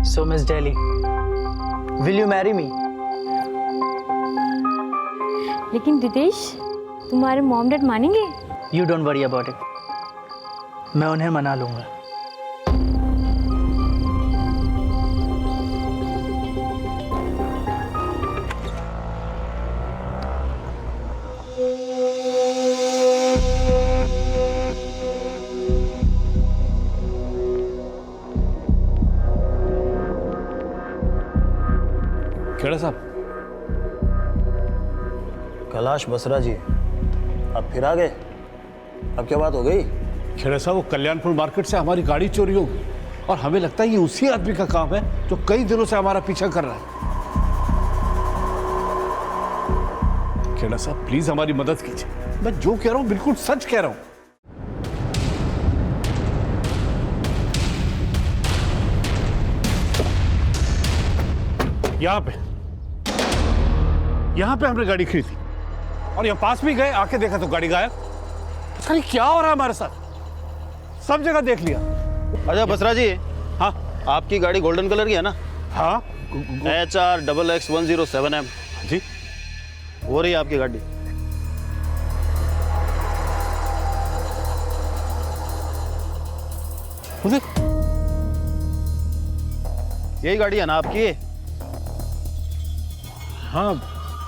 So, Miss Delhi, will you marry me? लेकिन रितेश, तुम्हारे mom dad मानेंगे? You don't worry about it. मैं उन्हें मना लूंगा. खेड़ा साहब, कैलाश बसरा जी, अब फिर आ गए? अब क्या बात हो गई? खेड़ा साहब, वो कल्याणपुर मार्केट से हमारी गाड़ी चोरी हो गई और हमें लगता है ये उसी आदमी का काम है जो कई दिनों से हमारा पीछा कर रहा है। खेड़ा साहब, प्लीज हमारी मदद कीजिए। मैं जो कह रहा हूं बिल्कुल सच कह रहा हूं। यहां पे हमने गाड़ी खरीदी और यहाँ पास भी गए, आके देखा तो गाड़ी गायब। पता नहीं क्या हो रहा है हमारे साथ, सब जगह देख लिया। अच्छा बसरा जी, हाँ आपकी गाड़ी गोल्डन कलर की है ना? हाँ HR XX107M जी, हो रही है आपकी गाड़ी। मुझे यही गाड़ी है ना आपकी? हाँ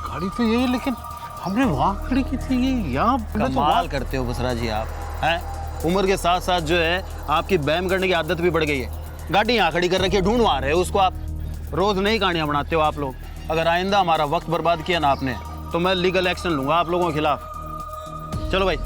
गाड़ी तो यही है, लेकिन हमने वहां खड़ी की थी, ये यहाँ कमाल करते हो बसरा जी आप, हैं? उम्र के साथ साथ जो है आपकी बैम करने की आदत भी बढ़ गई है। गाड़ी यहाँ खड़ी कर रखी है, ढूंढवा रहे हो उसको आप। रोज नई कहानियां बनाते हो आप लोग। अगर आइंदा हमारा वक्त बर्बाद किया ना आपने, तो मैं लीगल एक्शन लूंगा आप लोगों के खिलाफ। चलो भाई।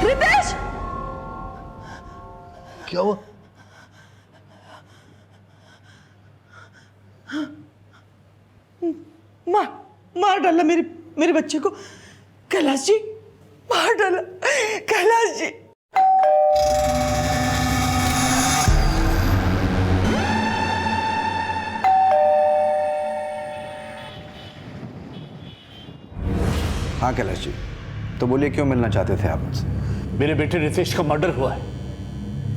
रितेश! क्या हुआ? मार डाला मेरे बच्चे को। कैलाश जी, मार डाला कैलाश जी। हाँ कैलाश जी, तो बोलिए क्यों मिलना चाहते थे आप मुझसे? मेरे बेटे रितेश का मर्डर हुआ है।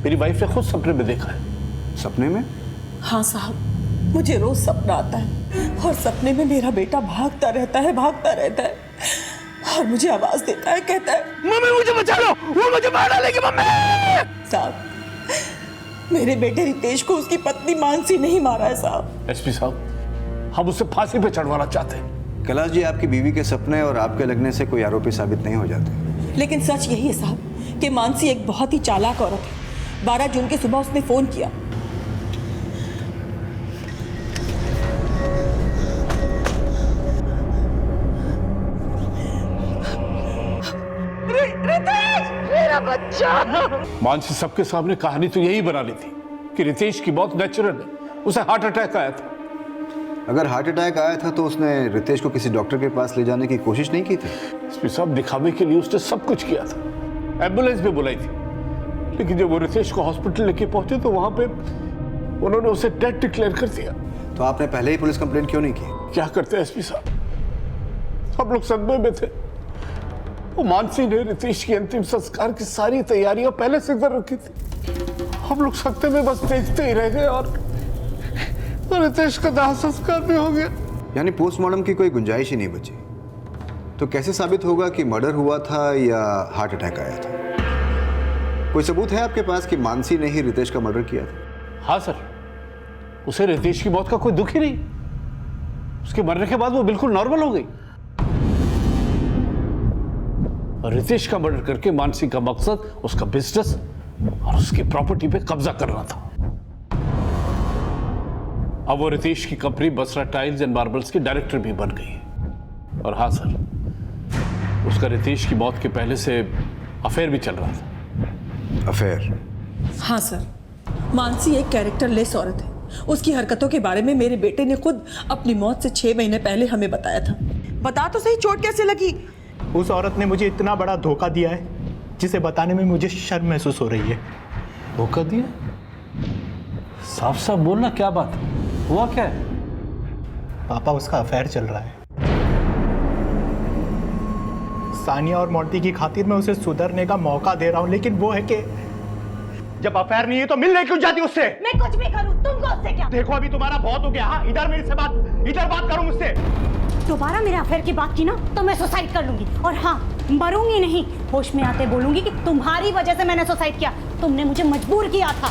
मेरी वाइफ ने खुद सपने में देखा है। सपने में? हाँ साहब, मुझे रोज सपना आता है और सपने में मेरा बेटा भागता रहता है और मुझे आवाज देता है, कहता है मम्मी मुझे बचा लो, वो मुझे मार डालेगी मम्मी। साहब, मेरे बेटे रितेश को उसकी पत्नी मानसी नहीं मारा है साहब। एसपी साहब, हम उसे फांसी पे चढ़वाना चाहते हैं। कैलाश जी, आपकी बीवी के सपने और आपके लगने से कोई आरोपी साबित नहीं हो जाते। लेकिन सच यही है साहब कि मानसी एक बहुत ही चालाक औरत है। 12 जून की सुबह उसने फोन किया। रितेश, मेरा बच्चा। मानसी सबके सामने कहानी तो यही बना ली थी कि रितेश की मौत नेचुरल है, उसे हार्ट अटैक आया था। अगर हार्ट अटैक आया था तो उसने रितेश को किसी डॉक्टर के पास ले जाने की कोशिश नहीं की थी? एसपी साहब, दिखावे के लिए उसने सब कुछ किया था। एम्बुलेंस भी बुलाई थी, लेकिन जब वो रितेश को हॉस्पिटल लेके पहुंचे तो वहां पे उन्होंने उसे डेड डिक्लेयर कर दिया। तो आपने पहले ही पुलिस कंप्लेंट क्यों नहीं की? क्या करते एसपी साहब, सब लोग सदमे में थे। वो मानसी ने रितेश की अंतिम संस्कार की सारी तैयारियां पहले से कर रखी थी। हम लोग सख्ते में बस देखते ही रह गए और रितेश का दाह संस्कार भी हो गया। यानी पोस्टमार्टम की कोई गुंजाइश ही नहीं बची। तो कैसे साबित होगा कि मर्डर हुआ था या हार्ट अटैक आया था? कोई सबूत है आपके पास कि मानसी ने ही रितेश का मर्डर किया था? हाँ सर, उसे रितेश की मौत का कोई दुख ही नहीं। उसके मरने के बाद वो बिल्कुल नॉर्मल हो गई। और रितेश का मर्डर करके मानसी का मकसद उसका बिजनेस और उसकी प्रॉपर्टी पे कब्जा करना था। अब वो रितेश की company Basra tiles and marbles की डायरेक्टर भी बन गई है। और हाँ सर, उसका रितेश की मौत के पहले से अफेयर भी चल रहा था। अफेयर? हाँ सर, मानसी एक कैरेक्टरलेस औरत है। उसकी हरकतों के बारे में मेरे बेटे ने खुद अपनी मौत से 6 महीने पहले हमें बताया था। बता तो सही, चोट कैसे लगी? उस औरत ने मुझे इतना बड़ा धोखा दिया है जिसे बताने में मुझे शर्म महसूस हो रही है। धोखा दिया? साफ साफ बोलना, क्या बात हुआ क्या है? पापा, उसका अफेयर चल रहा है। सानिया और मोंटी की खातिर मैं उसे सुधरने का मौका दे रहा हूं, लेकिन वो है कि जब अफेयर नहीं है तो मिलने क्यों जाती उससे? मैं कुछ भी करूं, तुमको उससे क्या? देखो अभी तुम्हारा बहुत हो गया। हाँ, इधर बात करो मुझसे। दोबारा मेरे अफेयर की बात की ना तो मैं सुसाइड कर लूंगी। और हाँ, मरूंगी नहीं, होश में आते बोलूंगी कि तुम्हारी वजह से मैंने सुसाइड किया, तुमने मुझे मजबूर किया था।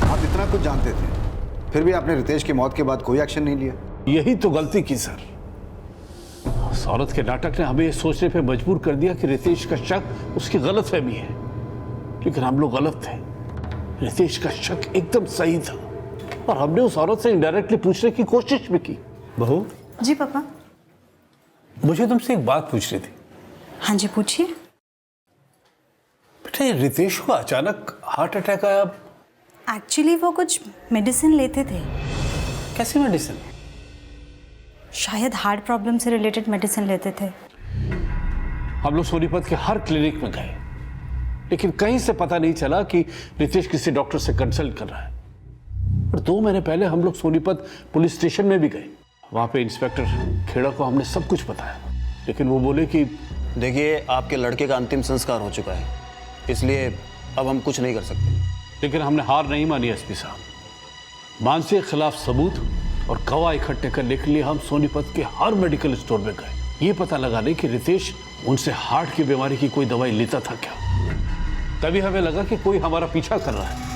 आप इतना कुछ जानते थे, फिर भी आपने रितेश की मौत के बाद कोई एक्शन नहीं लिया। यही तो गलती की सर। उस औरत के नाटक ने हमें ये सोचने पे मजबूर कर दिया कि रितेश का शक उसकी गलतफहमी है, लेकिन हम लोग गलत थे। रितेश का शक एकदम सही था और हमने उस औरत से इनडायरेक्टली पूछने की कोशिश भी की। बहू जी पापा। मुझे तुमसे एक बात पूछनी थी। हाँ जी, पूछिए। बेटा, ये रितेश को अचानक हार्ट अटैक आया, एक्चुअली वो कुछ मेडिसिन लेते थे। कैसी मेडिसिन? शायद हार्ट प्रॉब्लम से रिलेटेड मेडिसिन लेते थे। हम लोग सोनीपत के हर क्लिनिक में गए, लेकिन कहीं से पता नहीं चला कि रितेश किसी डॉक्टर से कंसल्ट कर रहा है। और 2 महीने पहले हम लोग सोनीपत पुलिस स्टेशन में भी गए। वहां पे इंस्पेक्टर खेड़ा को हमने सब कुछ बताया, लेकिन वो बोले कि देखिए, आपके लड़के का अंतिम संस्कार हो चुका है, इसलिए अब हम कुछ नहीं कर सकते। लेकिन हमने हार नहीं मानी एसपी साहब। मानसी के खिलाफ सबूत और गवाह इकट्ठे करने के लिए हम सोनीपत के हर मेडिकल स्टोर में गए, ये पता लगाने कि रितेश उनसे हार्ट की बीमारी की कोई दवाई लेता था क्या। तभी हमें लगा कि कोई हमारा पीछा कर रहा है।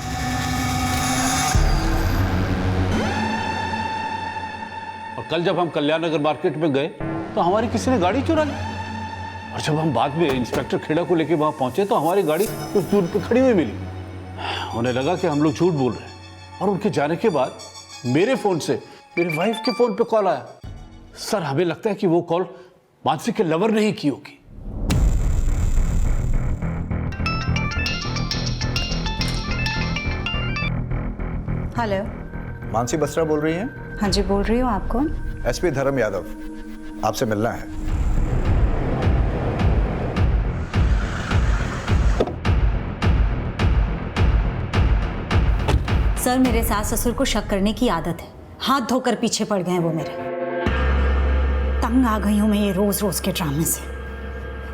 और कल जब हम कल्याण नगर मार्केट में गए तो हमारी किसी ने गाड़ी चुरा ली। और जब हम बाद में इंस्पेक्टर खेड़ा को लेकर वहां पहुंचे तो हमारी गाड़ी कुछ दूर पे खड़ी हुई मिली। उन्हें लगा कि हम लोग झूठ बोल रहे हैं और उनके जाने के बाद मेरे फोन से मेरी वाइफ के फोन पे कॉल आया। सर, हमें लगता है कि वो कॉल मानसी के लवर ने ही की होगी। हेलो, मानसी बसरा बोल रही हैं? हाँ जी, बोल रही हूँ। आप कौन? एसपी धर्म यादव, आपसे मिलना है। सर, मेरे सास ससुर को शक करने की आदत है। हाथ धोकर पीछे पड़ गए हैं वो मेरे। तंग आ गई हूँ मैं ये रोज रोज के ड्रामे से।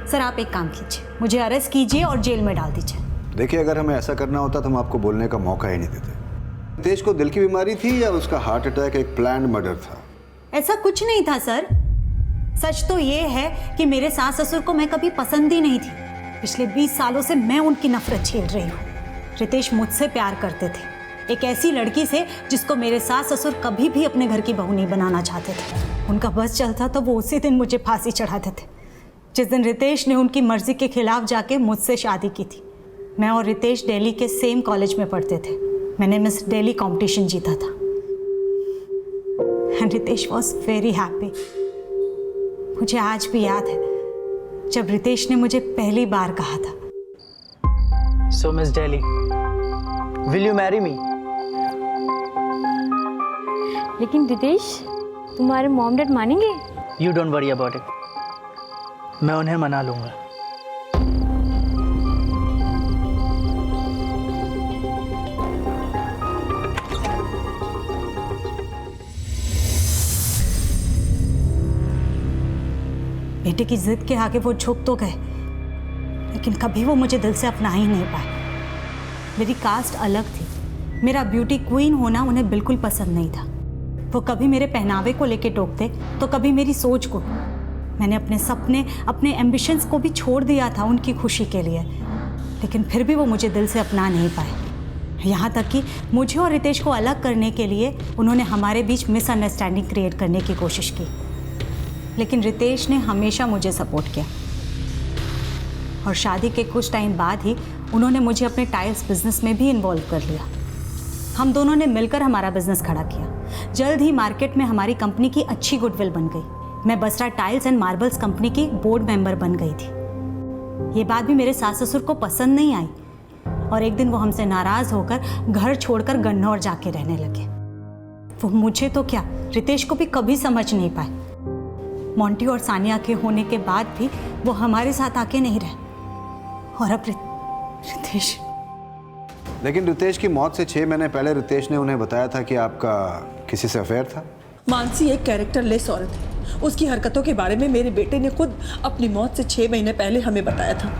सर, आप एक काम कीजिए, मुझे अरेस्ट कीजिए और जेल में डाल दीजिए। देखिए, अगर हमें ऐसा करना होता तो हम आपको बोलने का मौका ही नहीं देते। रितेश को दिल की बीमारी थी या उसका हार्ट अटैक एक प्लान्ड मर्डर था? ऐसा कुछ नहीं था सर। सच तो ये है कि मेरे सास ससुर को मैं कभी पसंद ही नहीं थी। पिछले 20 सालों से मैं उनकी नफरत झेल रही हूँ। रितेश मुझसे प्यार करते थे, एक ऐसी लड़की से जिसको मेरे सास ससुर कभी भी अपने घर की बहू नहीं बनाना चाहते थे। उनका बस चलता तो वो उसी दिन मुझे फांसी चढ़ाते थे, जिस दिन रितेश ने उनकी मर्जी के खिलाफ जाके मुझसे शादी की थी। मैं और रितेश दिल्ली के सेम कॉलेज में पढ़ते थे। मैंने मिस दिल्ली कंपटीशन जीता था and Ritesh was very happy. मुझे आज भी याद है जब रितेश ने मुझे पहली बार कहा था, So Miss Delhi, will you marry me? लेकिन रितेश, तुम्हारे मॉम डैड मानेंगे? You don't worry about it. मैं उन्हें मना लूंगा। बेटे की जिद के आगे वो झुक तो गए, लेकिन कभी वो मुझे दिल से अपना ही नहीं पाए। मेरी कास्ट अलग थी, मेरा ब्यूटी क्वीन होना उन्हें बिल्कुल पसंद नहीं था। वो कभी मेरे पहनावे को लेके टोकते तो कभी मेरी सोच को। मैंने अपने सपने, अपने एम्बिशंस को भी छोड़ दिया था उनकी खुशी के लिए, लेकिन फिर भी वो मुझे दिल से अपना नहीं पाए। यहाँ तक कि मुझे और रितेश को अलग करने के लिए उन्होंने हमारे बीच मिसअंडरस्टैंडिंग क्रिएट करने की कोशिश की, लेकिन रितेश ने हमेशा मुझे सपोर्ट किया। और शादी के कुछ टाइम बाद ही उन्होंने मुझे अपने टाइल्स बिजनेस में भी इन्वॉल्व कर लिया। हम दोनों ने मिलकर हमारा बिजनेस खड़ा किया। जल्द ही मार्केट में हमारी कंपनी की अच्छी गुडविल बन गई। मैं Basra tiles and marbles company की बोर्ड मेंबर बन गई थी। ये बात भी मेरे सास ससुर को पसंद नहीं आई। और एक दिन वो हमसे नाराज होकर घर छोड़कर गन्नौर जाके रहने लगे। वो मुझे तो क्या, रितेश को भी कभी समझ नहीं पाए। मोंटी और सानिया के होने के बाद भी वो हमारे साथ आके नहीं रहे। और अब रितेश। लेकिन रितेश की मौत से 6 महीने पहले रितेश ने उन्हें बताया था कि आपका किसी से अफेयर था। मानसी एक कैरेक्टरलेस औरत है। उसकी हरकतों के बारे में मेरे बेटे ने खुद अपनी मौत से 6 महीने पहले हमें बताया था।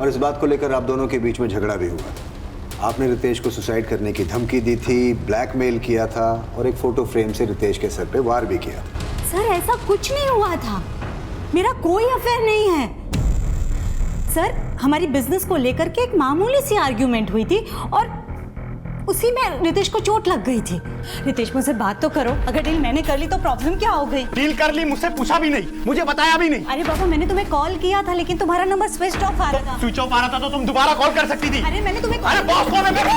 और इस बात को लेकर आप दोनों के बीच में झगड़ा भी हुआ था। आपने रितेश को सुसाइड करने की धमकी दी थी, ब्लैकमेल किया था और एक फोटो फ्रेम से रितेश के सर पे वार भी किया था। सर ऐसा कुछ नहीं हुआ था, मेरा कोई अफेयर नहीं है। सर हमारी बिजनेस को लेकर के एक मामूली सी आर्ग्यूमेंट हुई थी और उसी में रितेश को चोट लग गई थी। रितेश मुझसे बात तो करो, अगर डील मैंने कर ली तो प्रॉब्लम क्या हो गई? डील कर ली, मुझसे पूछा भी नहीं, मुझे बताया भी नहीं। अरे बाबा मैंने तुम्हें कॉल किया था लेकिन तुम्हारा नंबर स्विच ऑफ आ रहा था। स्विच ऑफ आ रहा था तो तुम दोबारा कॉल कर सकती थी। अरे मैंने तुम्हें अरे बॉस कौन है मेरे?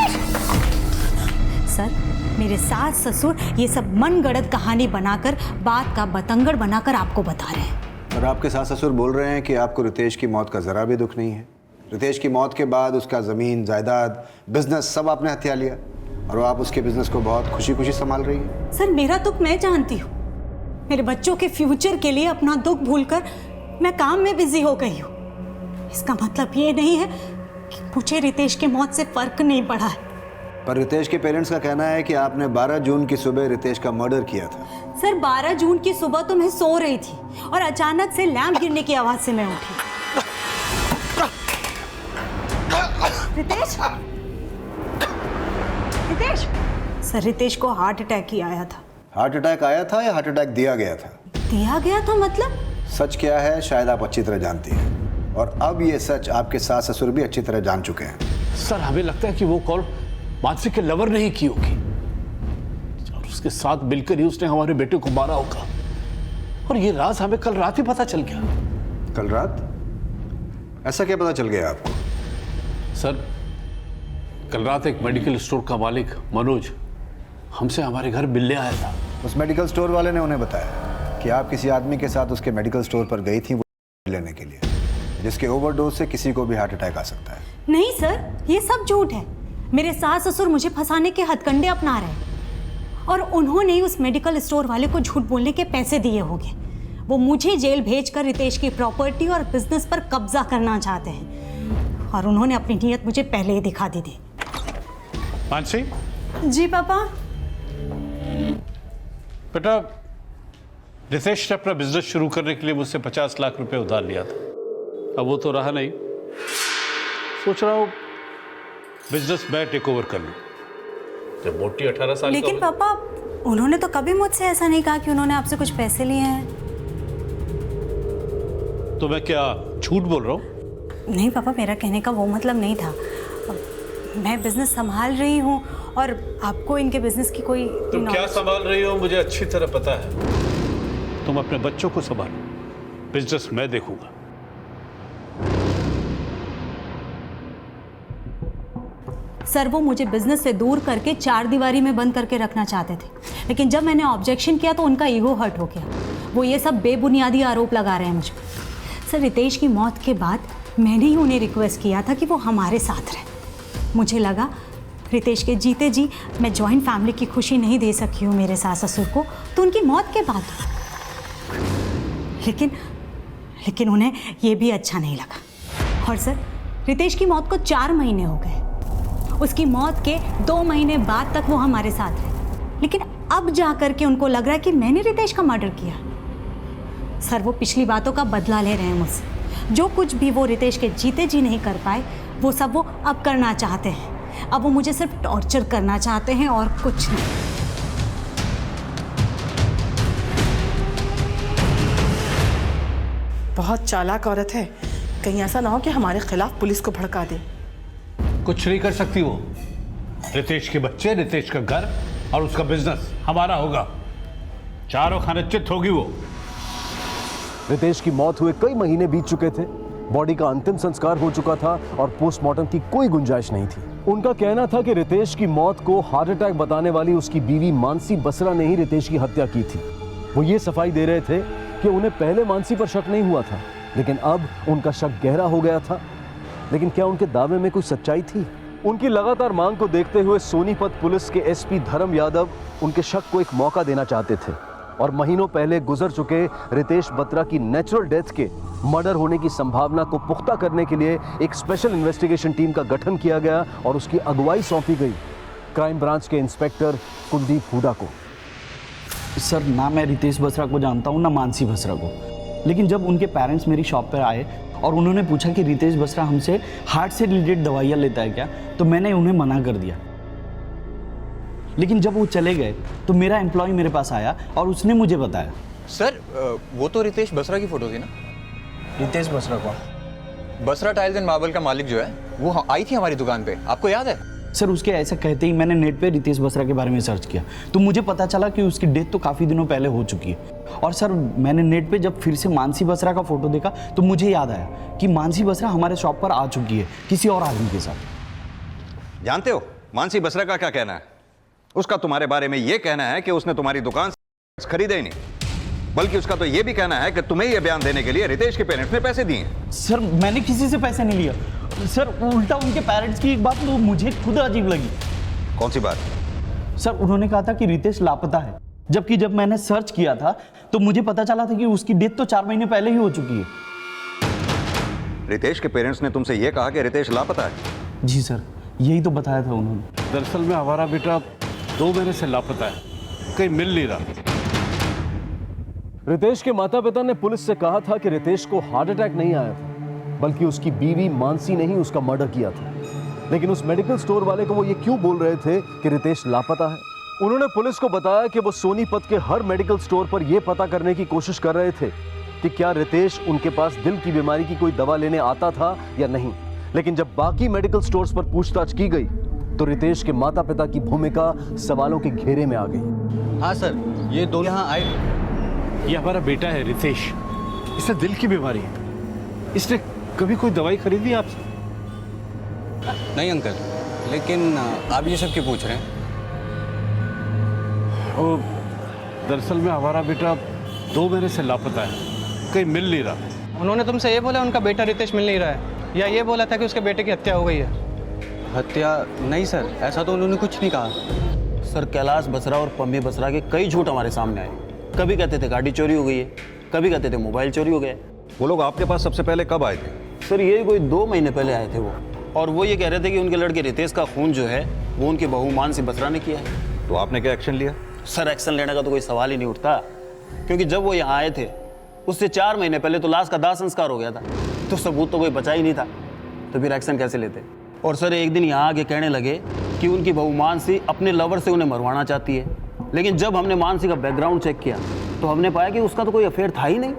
सर मेरे सास ससुर ये सब मनगढ़ंत कहानी बनाकर, बात का बतंगड़ बनाकर आपको बता रहे हैं। और आपके सास ससुर बोल रहे हैं कि आपको रितेश की मौत का जरा भी दुख नहीं है। रितेश की मौत के बाद उसका जमीन, जायदाद, बिजनेस सब आपने हथिया लिया और आप उसके बिजनेस को बहुत खुशी खुशी संभाल रही है। सर मेरा दुख मैं जानती हूँ। मेरे बच्चों के फ्यूचर के लिए अपना दुख भूलकर मैं काम में बिजी हो गई हूँ। इसका मतलब ये नहीं है कि मुझे रितेश की मौत से फर्क नहीं पड़ा है। पर रितेश के पेरेंट्स का कहना है कि आपने 12 जून की सुबह रितेश का मर्डर किया था। सर 12 जून की सुबह तो मैं सो रही थी और अचानक से लैंप गिरने की आवाज से मैं उठी। रितेश, रितेश। सर रितेश को हार्ट अटैक ही आया था। हार्ट अटैक आया था या हार्ट अटैक दिया गया था? दिया गया था मतलब? सच क्या है शायद आप अच्छी तरह जानती हैं और अब ये सच आपके सास ससुर भी अच्छी तरह जान चुके हैं। सर हमें लगता है कि वो कॉल मानसी के लवर ने ही की होगी और उसके साथ मिलकर ही उसने हमारे बेटे को मारा होगा। और ये राज हमें कल रात ही पता चल गया। कल रात? ऐसा क्या पता चल गया आपको? सर कल रात एक मेडिकल स्टोर का मालिक मनोज हमसे हमारे घर मिलने आया था। उस मेडिकल स्टोर वाले ने उन्हें बताया कि आप किसी आदमी के साथ उसके मेडिकल स्टोर पर गई थी वो लेने के लिए, जिसके ओवरडोज से किसी को भी हार्ट अटैक आ सकता है। नहीं सर ये सब झूठ है। मेरे सास ससुर मुझे फंसाने के हथकंडे अपना रहे हैं और उन्होंने ही उस मेडिकल स्टोर वाले को झूठ बोलने के पैसे दिए होंगे। वो मुझे जेल भेजकर रितेश की प्रॉपर्टी और बिजनेस पर कब्जा करना चाहते हैं और उन्होंने अपनी नीयत मुझे पहले ही दिखा दी थी। मानसी। जी पापा। बेटा रितेश ने अपना बिजनेस शुरू करने के लिए मुझसे 50 लाख रुपए उधार लिया था। अब वो तो रहा नहीं, सोच रहा हूँ बिजनेस मैं टेक ओवर कर लूँ। जब मोटी 18 साल लेकिन पापा उन्होंने तो कभी मुझसे ऐसा नहीं कहा कि उन्होंने आपसे कुछ पैसे लिए हैं। तो मैं क्या झूठ बोल रहा हूँ? नहीं पापा मेरा कहने का वो मतलब नहीं था। मैं बिजनेस संभाल रही हूँ और आपको इनके बिजनेस की कोई तुम क्या संभाल रही हो मुझे अच्छी तरह पता है। तुम अपने बच्चों को संभालो, बिजनेस मैं देखूंगा। सर वो मुझे बिजनेस से दूर करके 4 दीवारी में बंद करके रखना चाहते थे, लेकिन जब मैंने ऑब्जेक्शन किया तो उनका ईगो हर्ट हो गया। वो ये सब बेबुनियादी आरोप लगा रहे हैं मुझ पर। सर रितेश की मौत के बाद मैंने ही उन्हें रिक्वेस्ट किया था कि वो हमारे साथ रहे। मुझे लगा रितेश के जीते जी मैं जॉइंट फैमिली की खुशी नहीं दे सकी हूँ मेरे सास ससुर को, तो उनकी मौत के बाद। लेकिन उन्हें ये भी अच्छा नहीं लगा। और सर रितेश की मौत को 4 महीने हो गए। उसकी मौत के 2 महीने बाद तक वो हमारे साथ रहे, लेकिन अब जा कर के उनको लग रहा है कि मैंने रितेश का मर्डर किया। सर वो पिछली बातों का बदला ले रहे हैं मुझसे। जो कुछ भी वो रितेश के जीते जी नहीं कर पाए वो सब वो अब करना चाहते हैं। अब वो मुझे सिर्फ टॉर्चर करना चाहते हैं और कुछ नहीं। बहुत चालाक औरत है, कहीं ऐसा ना हो कि हमारे खिलाफ पुलिस को भड़का दे। कुछ नहीं कर सकती वो। रितेश के बच्चे, रितेश का घर और उसका बिजनेस हमारा होगा। चारों खाने चित होगी वो। रितेश की मौत हुए कई महीने बीत चुके थे, बॉडी का अंतिम संस्कार हो चुका था और पोस्टमार्टम की कोई गुंजाइश नहीं थी। उनका कहना था कि रितेश की मौत को हार्ट अटैक बताने वाली उसकी बीवी मानसी बसरा ने ही रितेश की हत्या की थी। वो ये सफाई दे रहे थे कि उन्हें पहले मानसी पर शक नहीं हुआ था, लेकिन अब उनका शक गहरा हो गया था। लेकिन क्या उनके दावे में कोई सच्चाई थी? उनकी लगातार मांग को देखते हुए सोनीपत पुलिस के एसपी धर्म यादव उनके शक को एक मौका देना चाहते थे और महीनों पहले गुजर चुके रितेश बत्रा की नेचुरल डेथ के मर्डर होने की संभावना को पुख्ता करने के लिए एक स्पेशल इन्वेस्टिगेशन टीम का गठन किया गया और उसकी अगुवाई सौंपी गई क्राइम ब्रांच के इंस्पेक्टर कुलदीप हुडा को। सर, ना मैं रितेश बसरा को जानता हूँ ना मानसी बसरा को, लेकिन जब उनके पेरेंट्स मेरी शॉप पर आए और उन्होंने पूछा कि रितेश बसरा हमसे हार्ट से रिलेटेड दवाइयाँ लेता है क्या, तो मैंने उन्हें मना कर दिया। लेकिन जब वो चले गए तो मेरा एम्प्लॉय मेरे पास आया और उसने मुझे बताया। सर, वो तो रितेश बसरा की फ़ोटो थी ना? रितेश बसरा को? बसरा टाइल्स एंड मार्बल का मालिक जो है वो आई थी हमारी दुकान पे, आपको याद है? सर, उसके ऐसा कहते ही मैंने नेट पे रितेश बसरा के बारे में सर्च किया तो मुझे पता चला कि उसकी डेथ तो काफ़ी दिनों पहले हो चुकी है। और सर, मैंने नेट पे जब फिर से मानसी बसरा का फोटो देखा तो मुझे याद आया कि मानसी बसरा हमारे शॉप पर आ चुकी है किसी और आदमी के साथ। जानते हो मानसी बसरा का क्या कहना है? उसका तुम्हारे बारे में यह कहना है कि उसने तुम्हारी दुकान से खरीदा ही नहीं, बल्कि उसका तो यह भी कहना है कि तुम्हें यह बयान देने के लिए रितेश के पेरेंट्स ने पैसे दिए। सर, मैंने किसी से पैसे नहीं लिया सर, उल्टा उनके पेरेंट्स की एक बात तो मुझे खुद अजीब लगी। कौन सी बात? सर, उन्होंने कहा था कि रितेश लापता है, जबकि जब मैंने सर्च किया था तो मुझे पता चला था कि उसकी डेथ तो 4 महीने पहले ही हो चुकी है। रितेश के पेरेंट्स ने तुमसे यह कहा कि रितेश लापता है? जी सर, यही तो बताया था उन्होंने। दरअसल में हमारा बेटा 2 महीने से लापता है, कहीं मिल नहीं रहा। रितेश के माता पिता ने पुलिस से कहा था कि रितेश को हार्ट अटैक नहीं आया था, बल्कि उसकी बीवी मानसी ने ही उसका मर्डर किया था। लेकिन उस मेडिकल स्टोर वाले को वो ये क्यों बोल रहे थे कि रितेश लापता है? उन्होंने पुलिस को बताया कि वो सोनीपत के हर मेडिकल स्टोर पर यह पता करने की कोशिश कर रहे थे कि क्या रितेश उनके पास दिल की बीमारी की कोई दवा लेने आता था या नहीं। लेकिन जब बाकी मेडिकल स्टोर्स पर पूछताछ की गई तो रितेश के माता पिता की भूमिका सवालों के घेरे में आ गई। हाँ सर, ये दोनों यहाँ आए। ये हमारा बेटा है रितेश, इसे दिल की बीमारी है। इसने कभी कोई दवाई खरीदी आपसे? नहीं अंकल, लेकिन आप ये सब क्यों पूछ रहे हैं? दरअसल में हमारा बेटा 2 महीने से लापता है, कहीं मिल नहीं रहा। उन्होंने तुमसे ये बोला उनका बेटा रितेश मिल नहीं रहा है, या ये बोला था कि उसके बेटे की हत्या हो गई है? हत्या नहीं सर, ऐसा तो उन्होंने कुछ नहीं कहा। सर, कैलाश बसरा और पम्मी बसरा के कई झूठ हमारे सामने आए। कभी कहते थे गाड़ी चोरी हो गई है, कभी कहते थे मोबाइल चोरी हो गया। वो लोग आपके पास सबसे पहले कब आए थे? सर, ये कोई 2 महीने पहले आए थे वो, और वो ये कह रहे थे कि उनके लड़के रितेश का खून जो है वो उनकी बहू मानसी बसरा ने किया है। तो आपने क्या एक्शन लिया? सर, एक्शन लेने का तो कोई सवाल ही नहीं उठता, क्योंकि जब वो यहाँ आए थे उससे 4 महीने पहले तो लाश का दाह संस्कार हो गया था, तो सबूत तो कोई बचा ही नहीं था, तो फिर एक्शन कैसे लेते? और सर, एक दिन यहाँ आके कहने लगे कि उनकी बहू मानसी अपने लवर से उन्हें मरवाना चाहती है। लेकिन जब हमने मानसी का बैकग्राउंड चेक किया तो हमने पाया कि उसका तो कोई अफेयर था ही नहीं।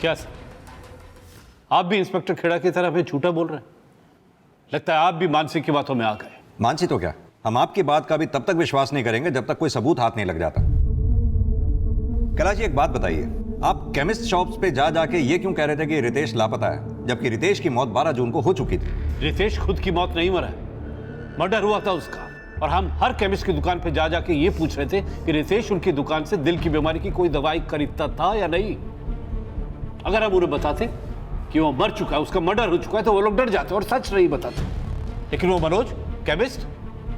क्या सर, आप भी इंस्पेक्टर खेड़ा की तरह हमें झूठा बोल रहे हैं? लगता है आप भी मानसी की बातों में आ गए। मानसी तो क्या, हम आपकी बात का भी तब तक विश्वास नहीं करेंगे जब तक कोई सबूत हाथ नहीं लग जाता। कैलाश जी, एक बात बताइए, आप केमिस्ट शॉप्स पे जा जाके ये क्यों कह रहे थे कि रितेश लापता है, जबकि रितेश की मौत 12 जून को हो चुकी थी? रितेश खुद की मौत नहीं मरा है, मर्डर हुआ था उसका। और हम हर केमिस्ट की दुकान पे जा जाके ये पूछ रहे थे कि रितेश उनकी दुकान से दिल की बीमारी की कोई दवाई खरीदता था या नहीं। अगर हम उन्हें बताते कि वो मर चुका है, उसका मर्डर हो चुका है, तो वो लोग डर जाते और सच नहीं बताते। लेकिन वो मनोज केमिस्ट,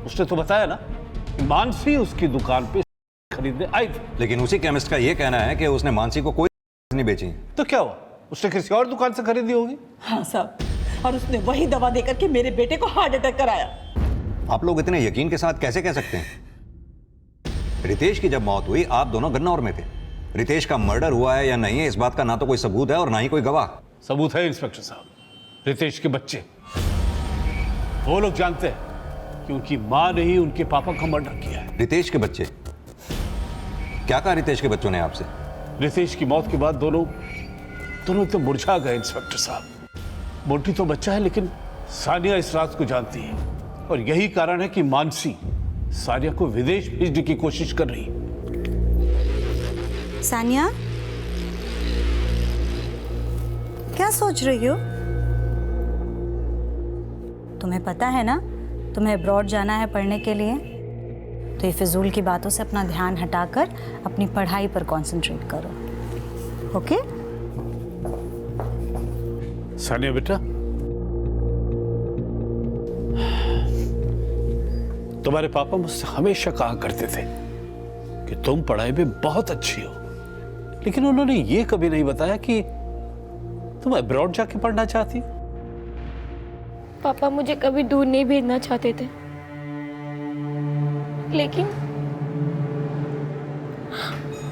उसने तो बताया ना कि मानसी उसकी दुकान पे खरीदने आई थी। लेकिन उसी केमिस्ट का ये कहना है कि उसने मानसी को कोई नहीं बेची। तो क्या हुआ, उसने किसी और दुकान से खरीदी होगी? हाँ साहब, और उसने वही दवा देकर के मेरे बेटे को हार्ट अटैक कराया। आप लोग इतने यकीन के साथ कैसे कह सकते हैं? रितेश की जब मौत हुई आप दोनों गन्नौर में थे। रितेश का मर्डर हुआ है या नहीं है इस बात का ना तो कोई सबूत है और ना ही कोई गवाह। सबूत है इंस्पेक्टर साहब, रितेश के बच्चे, वो लोग जानते हैं कि उनकी मां ने ही उनके पापा का मर्डर किया है। रितेश के बच्चे? क्या कहा रितेश के बच्चों ने आपसे? रितेश की मौत के बाद दोनों तो मुरझा गए इंस्पेक्टर साहब। मोटी तो बच्चा है, लेकिन सानिया इस रात को जानती है, और यही कारण है कि मानसी सानिया को विदेश भेजने की कोशिश कर रही है। सानिया, क्या सोच रही हो? तुम्हें पता है ना तुम्हें अब्रॉड जाना है पढ़ने के लिए, तो ये फिजूल की बातों से अपना ध्यान हटाकर अपनी पढ़ाई पर कंसंट्रेट करो, ओके? सानिया बेटा, तुम्हारे पापा मुझसे हमेशा कहा करते थे कि तुम पढ़ाई में बहुत अच्छी हो, लेकिन उन्होंने ये कभी नहीं बताया कि तुम अब्रॉड जाके पढ़ना चाहती। पापा मुझे कभी दूर नहीं भेजना चाहते थे, लेकिन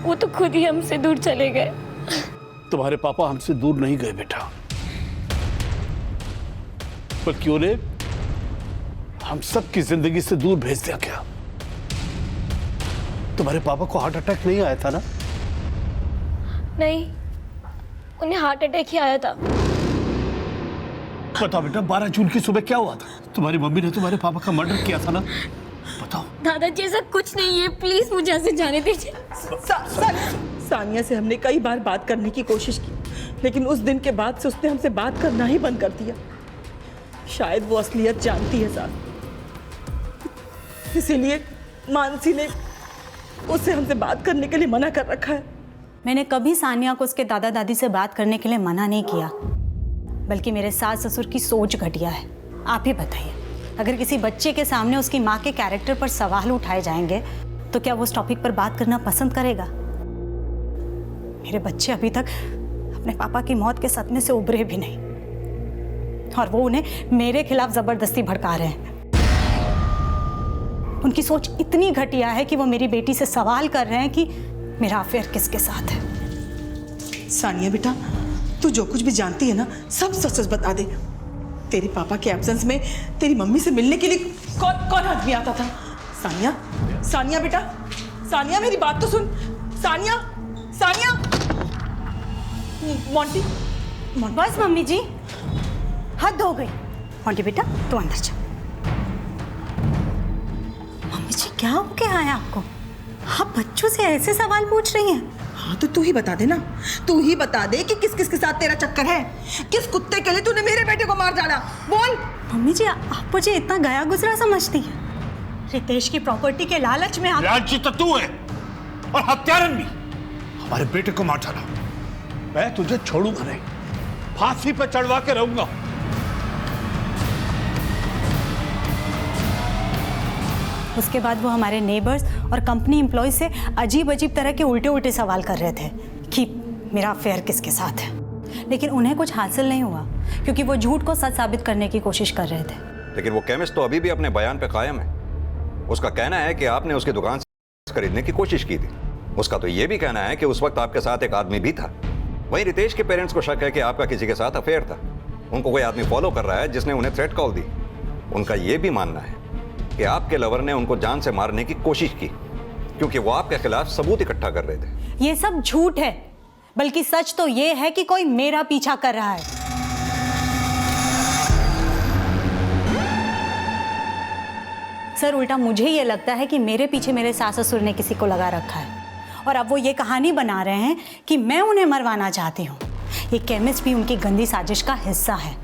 वो तो खुद ही हमसे दूर चले गए। तुम्हारे पापा हमसे दूर नहीं गए बेटा, बल्कि उन्हें हम सबकी जिंदगी से दूर भेज दिया गया। तुम्हारे पापा को हार्ट अटैक नहीं आया था ना? नहीं, उन्हें हार्ट अटैक ही आया था। बताओ बेटा, 12 जून की सुबह क्या हुआ था? तुम्हारी मम्मी ने तुम्हारे पापा का मर्डर किया था ना? बताओ। दादाजी ऐसा कुछ नहीं है, प्लीज मुझे ऐसे जाने दीजिए। सानिया से हमने कई बार बात करने की कोशिश की, लेकिन उस दिन के बाद से उसने हमसे बात करना ही बंद कर दिया। शायद वो असलियत जानती है साहब, इसीलिए मानसी ने उसे हमसे बात करने के लिए मना कर रखा है। मैंने कभी सानिया को उसके दादा दादी से बात करने के लिए मना नहीं किया, बल्कि मेरे सास ससुर की सोच घटिया है। आप ही बताइए, अगर किसी बच्चे के सामने उसकी माँ के कैरेक्टर पर सवाल उठाए जाएंगे तो क्या वो उस टॉपिक पर बात करना पसंद करेगा? मेरे बच्चे अभी तक अपने पापा की मौत के सदमे से उभरे भी नहीं, और वो उन्हें मेरे खिलाफ जबरदस्ती भड़का रहे हैं। उनकी सोच इतनी घटिया है कि वो मेरी बेटी से सवाल कर रहे हैं कि मेरा अफेयर किसके साथ है। सानिया बेटा, तू जो कुछ भी जानती है ना, सब सच सच बता दे। तेरे पापा के एब्सेंस में तेरी मम्मी से मिलने के लिए कौन आदमी आता था? सानिया, सानिया बेटा, सानिया मेरी बात तो सुन। सानिया, सानिया, मोंटी, बस मम्मी जी, हद हो गई। मोंटी बेटा तू अंदर जा। मम्मी जी क्या हो गया है आपको? आप बच्चों से ऐसे सवाल पूछ रही हैं? हाँ तो तू ही बता दे ना, तू ही बता दे कि किस किस के साथ तेरा चक्कर है। किस कुत्ते के लिए तूने मेरे बेटे को मार डाला? बोल। मम्मी जी आप मुझे इतना गया गुजरा समझती हैं? रितेश की प्रॉपर्टी के लालच में लालची तो तू है, और हत्यारन भी। हमारे बेटे को मार डाला। मैं तुझे छोड़ूंगा नहीं, फांसी पर चढ़वा के रहूंगा। उसके बाद वो हमारे नेबर्स और कंपनी एम्प्लॉय से अजीब अजीब तरह के उल्टे उल्टे सवाल कर रहे थे कि मेरा अफेयर किसके साथ है, लेकिन उन्हें कुछ हासिल नहीं हुआ क्योंकि वो झूठ को सच साबित करने की कोशिश कर रहे थे। लेकिन वो केमिस्ट तो अभी भी अपने बयान पे कायम है। उसका कहना है कि आपने उसकी दुकान से खरीदने की कोशिश की थी। उसका तो ये भी कहना है कि उस वक्त आपके साथ एक आदमी भी था। वहीं रितेश के पेरेंट्स को शक है कि आपका किसी के साथ अफेयर था। उनको कोई आदमी फॉलो कर रहा है जिसने उन्हें थ्रेट कॉल दी। उनका ये भी मानना है कि आपके लवर ने उनको जान से मारने की कोशिश की क्योंकि वो आपके खिलाफ सबूत इकट्ठा कर रहे थे। ये सब झूठ है, बल्कि सच तो ये है कि कोई मेरा पीछा कर रहा है। सर उल्टा मुझे ये लगता है कि मेरे पीछे मेरे सास ससुर ने किसी को लगा रखा है, और अब वो ये कहानी बना रहे हैं कि मैं उन्हें मरवाना चाहती हूँ। ये केमिस्ट भी उनकी गंदी साजिश का हिस्सा है।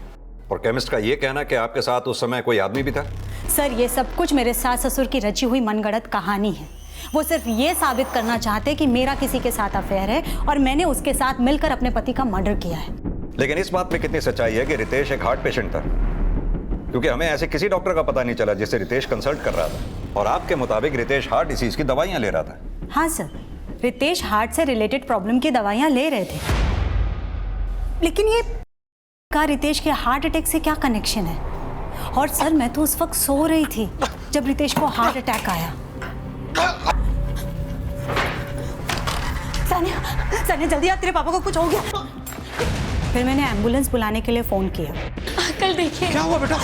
और केमिस्ट का ये कहना कि आपके साथ उस समय कोई आदमी भी था? सर ये सब कुछ मेरे सास ससुर की रची हुई मनगढ़ंत कहानी है। वो सिर्फ ये साबित करना चाहते कि मेरा किसी के साथ अफेयर है और मैंने उसके साथ मिलकर अपने पति का मर्डर किया है। लेकिन इस बात में कितनी सच्चाई है कि रितेश एक हार्ट पेशेंट था? क्योंकि हमें ऐसे किसी डॉक्टर का पता नहीं चला जिससे रितेश कंसल्ट कर रहा था, और आपके मुताबिक रितेश हार्ट डिसीज की दवाइयां ले रहा था। हाँ सर, रितेश हार्ट से रिलेटेड प्रॉब्लम की दवाइयां ले रहे थे, लेकिन ये का रितेश के हार्ट अटैक से क्या कनेक्शन है? और सर मैं तो उस वक्त सो रही थी जब रितेश को हार्ट अटैक आया। सानिया, सानिया जल्दी आ, तेरे पापा को कुछ हो गया। फिर मैंने एम्बुलेंस बुलाने के लिए फोन किया। अंकल देखिए क्या हुआ बेटा?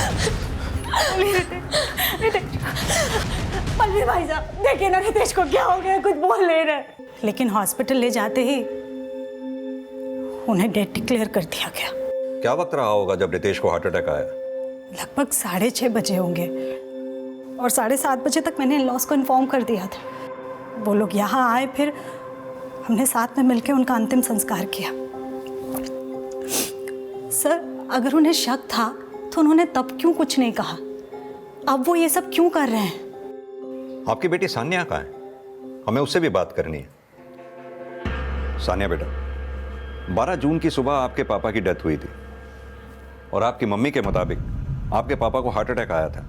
पल्लवी भाई साहब देखिए ना, रितेश को क्या हो गया, कुछ बोल नहीं रहे। लेकिन हॉस्पिटल ले जाते ही उन्हें डेथ डिक्लेयर कर दिया गया। क्या वक्त रहा होगा जब रितेश को हार्ट अटैक आया? लगभग 6:30 बजे होंगे, और 7:30 बजे तक मैंने लॉस को इन्फॉर्म कर दिया था। वो लोग यहाँ आए, फिर हमने साथ में मिलकर उनका अंतिम संस्कार किया। सर अगर उन्हें शक था तो उन्होंने तब क्यों कुछ नहीं कहा? अब वो ये सब क्यों कर रहे हैं? आपकी बेटी सानिया कहाँ है? हमें उससे भी बात करनी है। सानिया बेटा, 12 जून की सुबह आपके पापा की डेथ हुई थी। और आपकी मम्मी के मुताबिक आपके पापा को हार्ट अटैक आया था।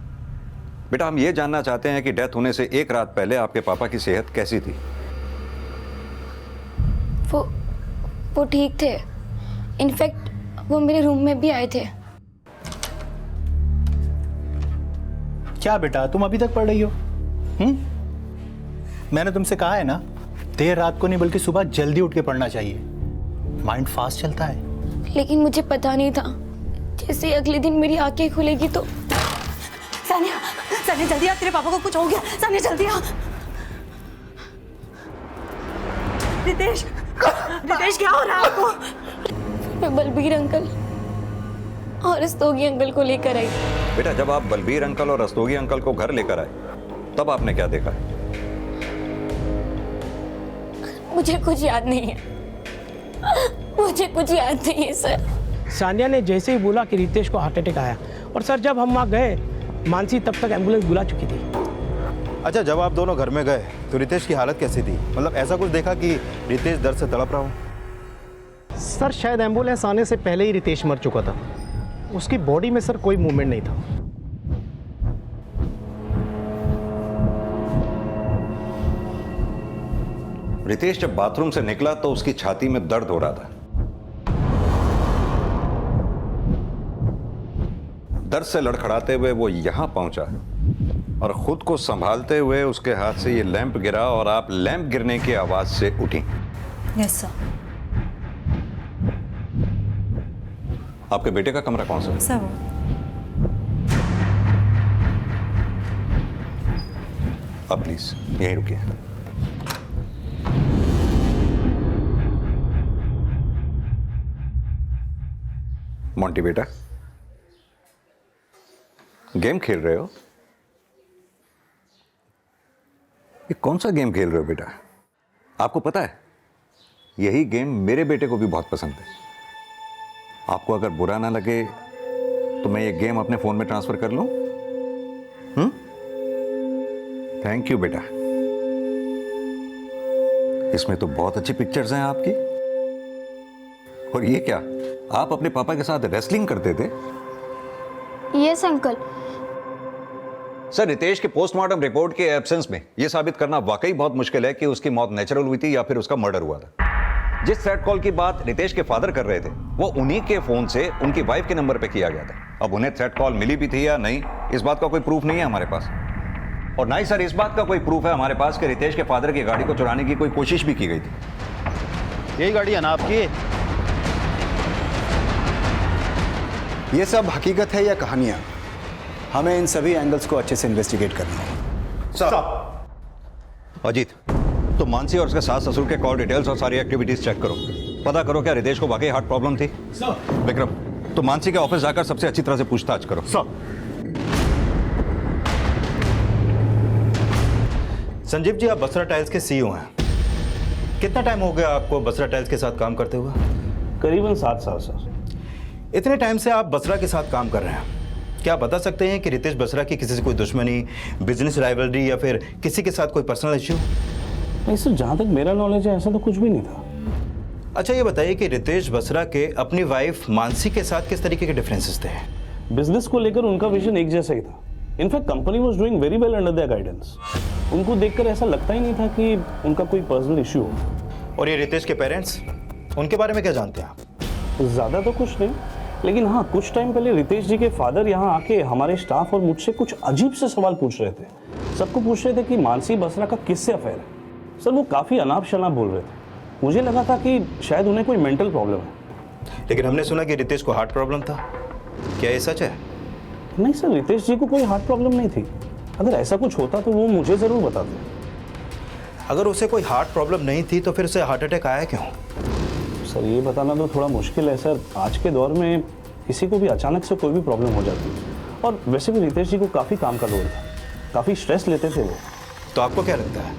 बेटा, हम ये जानना चाहते हैं कि डेथ होने से एक रात पहले आपके पापा की सेहत कैसी थी? वो ठीक थे। इनफैक्ट वो मेरे रूम में भी आए थे। क्या बेटा, तुम अभी तक पढ़ रही हो? मैंने तुमसे कहा है ना, देर रात को नहीं बल्कि सुबह जल्दी उठ के पढ़ना चाहिए, माइंड फास्ट चलता है। लेकिन मुझे पता नहीं था, जैसे अगले दिन मेरी आंखें खुलेगी तो। सानिया, सानिया जल्दी आ, तेरे पापा को कुछ हो गया। सानिया जल्दी आ। रितेश, रितेश क्या हो रहा है आपको? मैं बलबीर अंकल और रस्तोगी अंकल को लेकर आई। बेटा, जब आप बलबीर अंकल और रस्तोगी अंकल को घर लेकर आए तब आपने क्या देखा? मुझे कुछ याद नहीं है, मुझे कुछ याद नहीं है सर। सानिया ने जैसे ही बोला कि रितेश को हार्ट अटैक आया, और सर जब हम वहाँ गए मानसी तब तक एम्बुलेंस बुला चुकी थी। अच्छा, जब आप दोनों घर में गए तो रितेश की हालत कैसी थी? मतलब ऐसा कुछ देखा कि रितेश दर्द से तड़प रहा हो? सर शायद एम्बुलेंस आने से पहले ही रितेश मर चुका था। उसकी बॉडी में सर कोई मूवमेंट नहीं था। रितेश जब बाथरूम से निकला तो उसकी छाती में दर्द हो रहा था। दर्द से लड़खड़ाते हुए वो यहां पहुंचा और खुद को संभालते हुए उसके हाथ से ये लैंप गिरा और आप लैंप गिरने की आवाज से उठी। Yes sir. आपके बेटे का कमरा कौन सा है? सर आप प्लीज यहीं रुकिए। मोंटी बेटा, गेम खेल रहे हो? ये कौन सा गेम खेल रहे हो बेटा? आपको पता है यही गेम मेरे बेटे को भी बहुत पसंद है। आपको अगर बुरा ना लगे तो मैं ये गेम अपने फोन में ट्रांसफर कर लूं? थैंक यू बेटा। इसमें तो बहुत अच्छी पिक्चर्स हैं आपकी। और ये क्या, आप अपने पापा के साथ रेसलिंग करते थे? Yes uncle. सर, रितेश के पोस्टमार्टम रिपोर्ट के एब्सेंस में यह साबित करना वाकई बहुत मुश्किल है कि उसकी मौत नेचुरल हुई थी या फिर उसका मर्डर हुआ था। जिस थ्रेट कॉल की बात रितेश के फादर कर रहे थे वो उन्हीं के फोन से उनकी वाइफ के नंबर पे किया गया था। अब उन्हें थ्रेट कॉल मिली भी थी या नहीं, इस बात का कोई प्रूफ नहीं है हमारे पास। और ना ही सर इस बात का कोई प्रूफ है हमारे पास कि रितेश के फादर की गाड़ी को चुराने की कोई कोशिश भी की गई थी। यही गाड़ी है ना आपकी? ये सब हकीकत है या कहानियां? हमें इन सभी एंगल्स को अच्छे से इन्वेस्टिगेट करना होगा। सर अजीत, तो मानसी और उसके सास ससुर के कॉल डिटेल्स और सारी एक्टिविटीज चेक करो, पता करो क्या रितेश को वाकई हार्ट प्रॉब्लम थी। विक्रम, तो मानसी के ऑफिस जाकर सबसे अच्छी तरह से पूछताछ करो। संजीव जी, आप बसरा टाइल्स के सीईओ हैं। कितना टाइम हो गया आपको बसरा टाइल्स के साथ काम करते हुए? करीबन 7 साल सर। इतने टाइम से आप बसरा के साथ काम कर रहे हैं, क्या आप बता सकते हैं कि रितेश बसरा की किसी से कोई दुश्मनी, बिजनेस राइवलरी या फिर किसी के साथ कोई पर्सनल इश्यू? नहीं सर, जहाँ तक मेरा नॉलेज है ऐसा तो कुछ भी नहीं था। अच्छा, ये बताइए कि रितेश बसरा के अपनी वाइफ मानसी के साथ किस तरीके के डिफरेंसेस थे? बिजनेस को लेकर उनका विजन एक जैसा ही था। In fact company was doing very well under their guidance. उनको देखकर ऐसा लगता ही नहीं था कि उनका कोई पर्सनल इश्यू हो। और ये रितेश के पेरेंट्स, उनके बारे में क्या जानते हैं आप? ज़्यादा तो कुछ नहीं, लेकिन हाँ, कुछ टाइम पहले रितेश जी के फादर यहाँ आके हमारे स्टाफ और मुझसे कुछ अजीब से सवाल पूछ रहे थे। सबको पूछ रहे थे कि मानसी बसरा का किससे अफेयर है। सर, वो काफ़ी अनाप शनाप बोल रहे थे। मुझे लगा था कि शायद उन्हें कोई मेंटल प्रॉब्लम है। लेकिन हमने सुना कि रितेश को हार्ट प्रॉब्लम था, क्या ये सच है? नहीं सर, रितेश जी को कोई हार्ट प्रॉब्लम नहीं थी। अगर ऐसा कुछ होता तो वो मुझे ज़रूर बताते। अगर उसे कोई हार्ट प्रॉब्लम नहीं थी तो फिर उसे हार्ट अटैक आया क्यों? सर, ये बताना तो थोड़ा मुश्किल है सर। आज के दौर में किसी को भी अचानक से कोई भी प्रॉब्लम हो जाती है। और वैसे भी रितेश जी को काफ़ी काम का लोड था, काफ़ी स्ट्रेस लेते थे वो। तो आपको क्या लगता है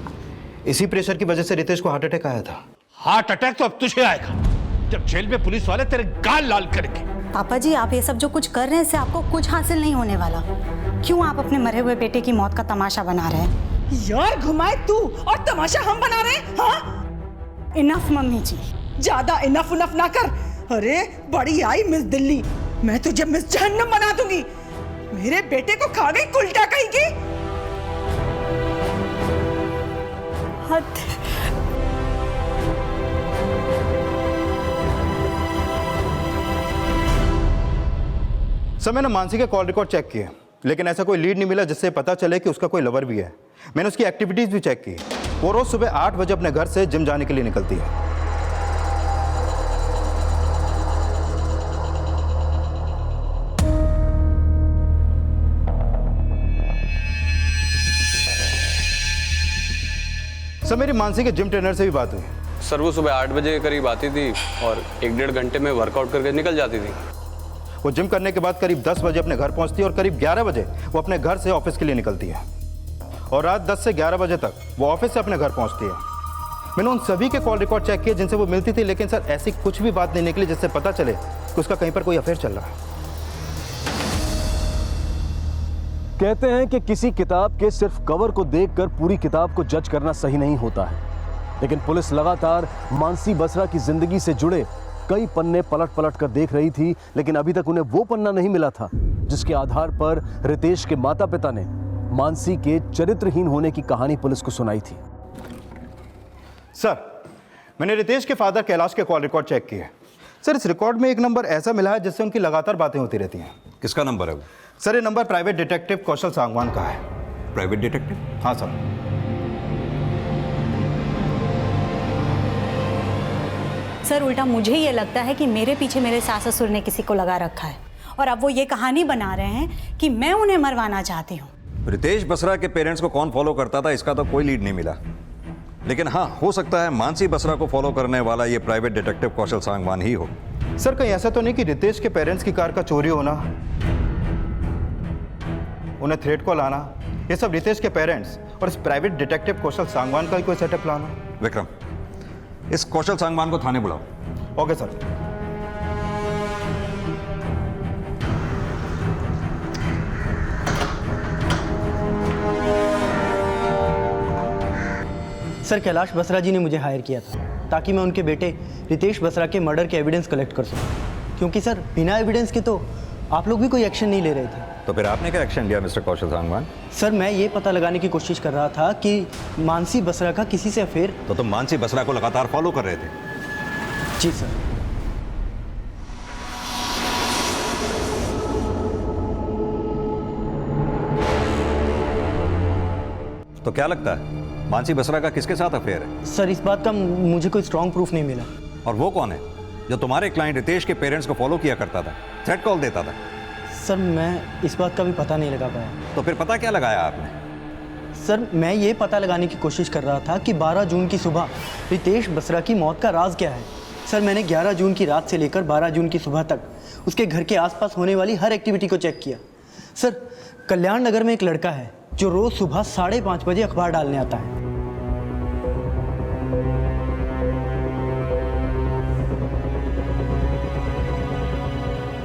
इसी प्रेशर की वजह से रितेश को हार्ट अटैक आया था? हार्ट अटैक तो अब तुझे आएगा जब जेल में पुलिस वाले तेरे गाल लाल करेंगे। पापा जी, आप ये सब जो कुछ कर रहे हैं इससे आपको कुछ हासिल नहीं होने वाला। क्यों आप अपने मरे हुए बेटे की मौत का तमाशा बना रहे हैं? यार घुमाए तू और तमाशा हम बना रहे हैं? हाँ, इनफ मम्मी जी। ज्यादा इनफ उनफ ना कर। अरे बड़ी आई मिस दिल्ली, मैं तुझे मिस जहन्नम बना दूंगी। मेरे बेटे को खा गई उल्टा कहीं हद। सर मैंने मानसी के कॉल रिकॉर्ड चेक किए, लेकिन ऐसा कोई लीड नहीं मिला जिससे पता चले कि उसका कोई लवर भी है। मैंने उसकी एक्टिविटीज भी चेक की। वो रोज सुबह 8 बजे अपने घर से जिम जाने के लिए निकलती है। सर मेरी मानसी के जिम ट्रेनर से भी बात हुई। सर वो सुबह 8 बजे के करीब आती थी और 1-1.5 घंटे में वर्कआउट करके निकल जाती थी। वो जिम करने के बाद करीब 10 बजे अपने घर पहुंचती है और करीब 11 बजे वो अपने घर से ऑफिस के लिए निकलती है और रात 10 से 11 बजे तक वो ऑफिस से अपने घर पहुंचती है। मैंने उन सभी के कॉल रिकॉर्ड चेक किए जिनसे वो मिलती थी, लेकिन सर ऐसी कुछ भी बात नहीं निकली जिससे पता चले कि उसका कहीं पर कोई अफेयर चल रहा है। कहते हैं कि किसी किताब के सिर्फ कवर को देखकर पूरी किताब को जज करना सही नहीं होता है, लेकिन पुलिस लगातार मानसी बसरा की जिंदगी से जुड़े कई पन्ने पलट पलट कर देख रही थी, लेकिन अभी तक उन्हें वो पन्ना नहीं मिला था जिसके आधार पर रितेश के माता पिता ने मानसी के चरित्रहीन होने की कहानी पुलिस को सुनाई थी। सर मैंने रितेश के फादर कैलाश के कॉल रिकॉर्ड चेक किए। सर इस रिकॉर्ड में एक नंबर ऐसा मिला है जिससे उनकी लगातार बातें होती रहती हैं। किसका नंबर है वो? सर ये नंबर प्राइवेट डिटेक्टिव कौशल सांगवान का है। Private detective? हाँ सर। सर उल्टा मुझे ये लगता है कि मेरे पीछे मेरे सास ससुर ने किसी को लगा रखा है और अब वो ये कहानी बना रहे हैं कि मैं उन्हें मरवाना चाहती हूँ। रितेश बसरा के पेरेंट्स को कौन फॉलो करता था इसका तो कोई लीड नहीं मिला, लेकिन हाँ हो सकता है मानसी बसरा को फॉलो करने वाला ये प्राइवेट डिटेक्टिव कौशल सांगवान ही हो। सर कहीं ऐसा तो नहीं कि रितेश के पेरेंट्स की कार का चोरी होना, उन्हें थ्रेट कॉल आना, ये सब रितेश के पेरेंट्स और इस प्राइवेट डिटेक्टिव कौशल सांगवान का ही कोई सेटअप प्लान है? विक्रम इस कौशल सांगवान को थाने बुलाओ। Okay sir. Sir Kailash Basra ji ने मुझे हायर किया था ताकि मैं उनके बेटे रितेश बसरा के मर्डर के एविडेंस कलेक्ट कर सकूं, क्योंकि सर बिना एविडेंस के तो आप लोग भी कोई एक्शन नहीं ले रहे थे। तो फिर आपने क्या एक्शन लिया मिस्टर कौशल सांगवान? सर मैं ये पता लगाने की कोशिश कर रहा था कि मानसी बसरा का किसी से अफेयर। तो तुम मानसी बसरा को लगातार फॉलो कर रहे थे? जी सर। तो क्या लगता है मानसी बसरा का किसके साथ अफेयर है? सर इस बात का मुझे कोई स्ट्रॉन्ग प्रूफ नहीं मिला। और वो कौन है जो तुम्हारे क्लाइंट रितेश के पेरेंट्स को फॉलो किया करता था, थ्रेट कॉल देता था? सर मैं इस बात का भी पता नहीं लगा पाया। तो फिर पता क्या लगाया आपने? सर मैं ये पता लगाने की कोशिश कर रहा था कि 12 जून की सुबह रितेश बसरा की मौत का राज क्या है। सर मैंने 11 जून की रात से लेकर 12 जून की सुबह तक उसके घर के आसपास होने वाली हर एक्टिविटी को चेक किया। सर कल्याण नगर में एक लड़का है जो रोज सुबह 5:30 बजे अखबार डालने आता है।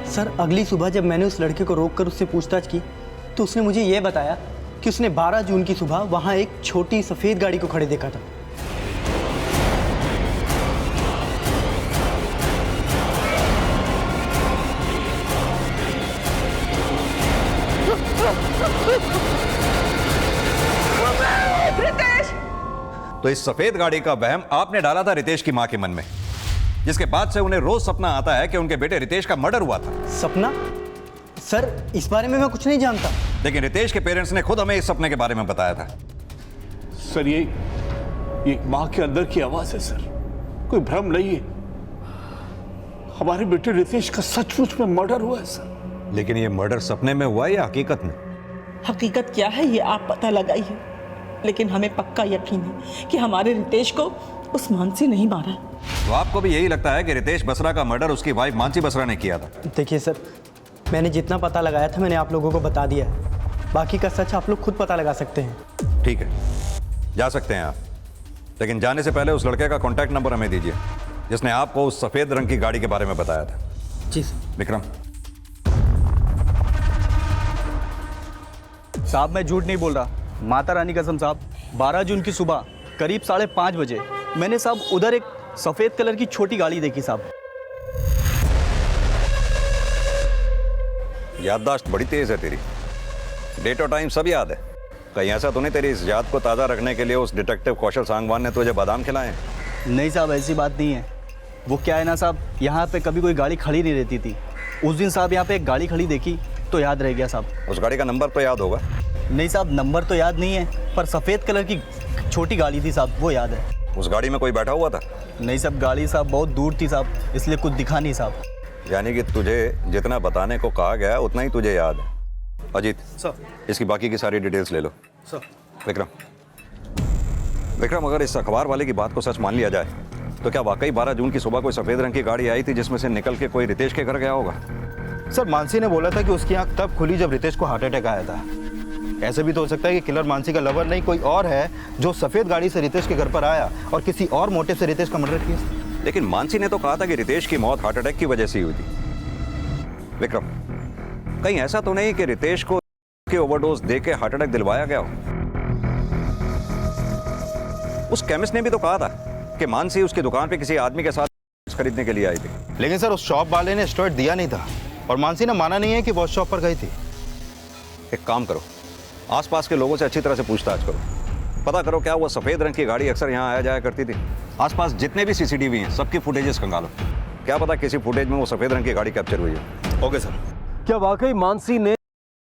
सर अगली सुबह जब मैंने उस लड़के को रोककर उससे पूछताछ की तो उसने मुझे यह बताया कि उसने 12 जून की सुबह वहां एक छोटी सफेद गाड़ी को खड़े देखा था। रितेश! तो इस सफेद गाड़ी का वहम आपने डाला था रितेश की मां के मन में, जिसके बाद से उन्हें रोज सपना आता है कि उनके बेटे रितेश का मर्डर हुआ था। सपना? सर इस बारे में मैं कुछ नहीं जानता। लेकिन रितेश के पेरेंट्स ने खुद हमें इस सपने के बारे में बताया था। सर ये मां के अंदर की आवाज है सर, कोई भ्रम नहीं है। हमारे बेटे रितेश का सचमुच में मर्डर हुआ है सर। लेकिन ये मर्डर सपने में हुआ या हकीकत में? हकीकत क्या है ये आप पता लगाइए, लेकिन हमें पक्का यकीन है कि हमारे रितेश को उस मानसी नहीं मारा है। तो आपको भी यही लगता है कि रितेश बसरा का मर्डर उसकी वाइफ मानसी बसरा ने किया था? देखिए सर मैंने जितना पता लगाया था मैंने आप लोगों को बता दिया है, बाकी का सच आप लोग खुद पता लगा सकते हैं। ठीक है जा सकते हैं आप, लेकिन जाने से पहले उस लड़के का कॉन्टैक्ट नंबर हमें दीजिए जिसने आपको उस सफेद रंग की गाड़ी के बारे में बताया था। जी सर। विक्रम। साहब मैं झूठ नहीं बोल रहा, माता रानी कसम साहब, 12 जून की सुबह करीब 5:30 बजे मैंने साहब उधर एक सफ़ेद कलर की छोटी गाड़ी देखी साहब। याददाश्त बड़ी तेज है तेरी, डेट और टाइम सब याद है। कहीं ऐसा तो नहीं तेरी इस याद को ताज़ा रखने के लिए उस डिटेक्टिव कौशल सांगवान ने तुझे बादाम खिलाए हैं? नहीं साहब, ऐसी बात नहीं है। वो क्या है ना साहब, यहाँ पे कभी कोई गाड़ी खड़ी नहीं रहती थी। उस दिन साहब यहाँ पे एक गाड़ी खड़ी देखी तो याद रह गया साहब। उस गाड़ी का नंबर तो याद होगा? नहीं साहब, नंबर तो याद नहीं है, पर सफ़ेद कलर की छोटी गाड़ी थी साहब, वो याद है। उस गाड़ी में कोई बैठा हुआ था? नहीं साहब, गाड़ी साहब बहुत दूर थी साहब, इसलिए कुछ दिखा नहीं साहब। यानी कि तुझे जितना बताने को कहा गया उतना ही तुझे याद है। अजीत सर, इसकी बाकी की सारी डिटेल्स ले लो। सर। विक्रम, अगर इस अखबार वाले की बात को सच मान लिया जाए तो क्या वाकई 12 जून की सुबह कोई सफ़ेद रंग की गाड़ी आई थी जिसमें से निकल के कोई रितेश के घर गया होगा? सर, मानसी ने बोला था कि उसकी आंख तब खुली जब रितेश को हार्ट अटैक आया था। ऐसे भी तो हो सकता है कि किलर मानसी का लवर नहीं कोई और है जो सफ़ेद गाड़ी से रितेश के घर पर आया और किसी और मोटिव से रितेश का मर्डर किया। लेकिन मानसी ने तो कहा था कि रितेश की मौत हार्ट अटैक की वजह से हुई थी। विक्रम, कहीं ऐसा तो नहीं कि रितेश को के ओवरडोज दे के हार्ट अटैक दिलवाया गया हो? उस केमिस्ट ने भी तो कहा था कि मानसी उसकी दुकान पे किसी आदमी के साथ खरीदने के लिए आई थी। लेकिन सर, उस शॉप वाले ने स्टेरॉइड दिया नहीं था और मानसी ने माना नहीं है कि वो उस शॉप पर गई थी। एक काम करो, आसपास के लोगों से अच्छी तरह से पूछताछ करो, पता करो क्या वो सफ़ेद रंग की गाड़ी अक्सर यहाँ आया जाया करती थी। आसपास जितने भी सीसीटीवी हैं सबकी फुटेजेस खंगालो, क्या पता किसी फुटेज में वो सफ़ेद रंग की गाड़ी कैप्चर हुई है। Okay sir. क्या वाकई मानसी ने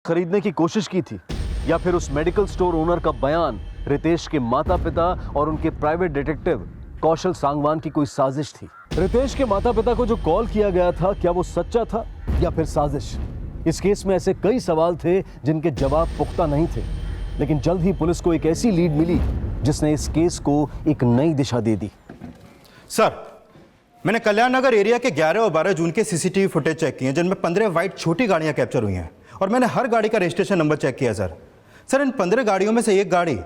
खरीदने की कोशिश की थी, या फिर उस मेडिकल स्टोर ओनर का बयान रितेश के माता पिता और उनके प्राइवेट डिटेक्टिव कौशल सांगवान की कोई साजिश थी? रितेश के माता पिता को जो कॉल किया गया था, क्या वो सच्चा था या फिर साजिश? इस केस में ऐसे कई सवाल थे जिनके जवाब पुख्ता नहीं थे, लेकिन जल्द ही पुलिस को एक ऐसी लीड मिली जिसने इस केस को एक नई दिशा दे दी। सर, मैंने कल्याण नगर एरिया के 11 और 12 जून के सीसीटीवी फुटेज चेक किए जिनमें 15 वाइट छोटी गाड़ियां कैप्चर हुई हैं और मैंने हर गाड़ी का रजिस्ट्रेशन नंबर चेक किया सर। सर, इन 15 गाड़ियों में से एक गाड़ी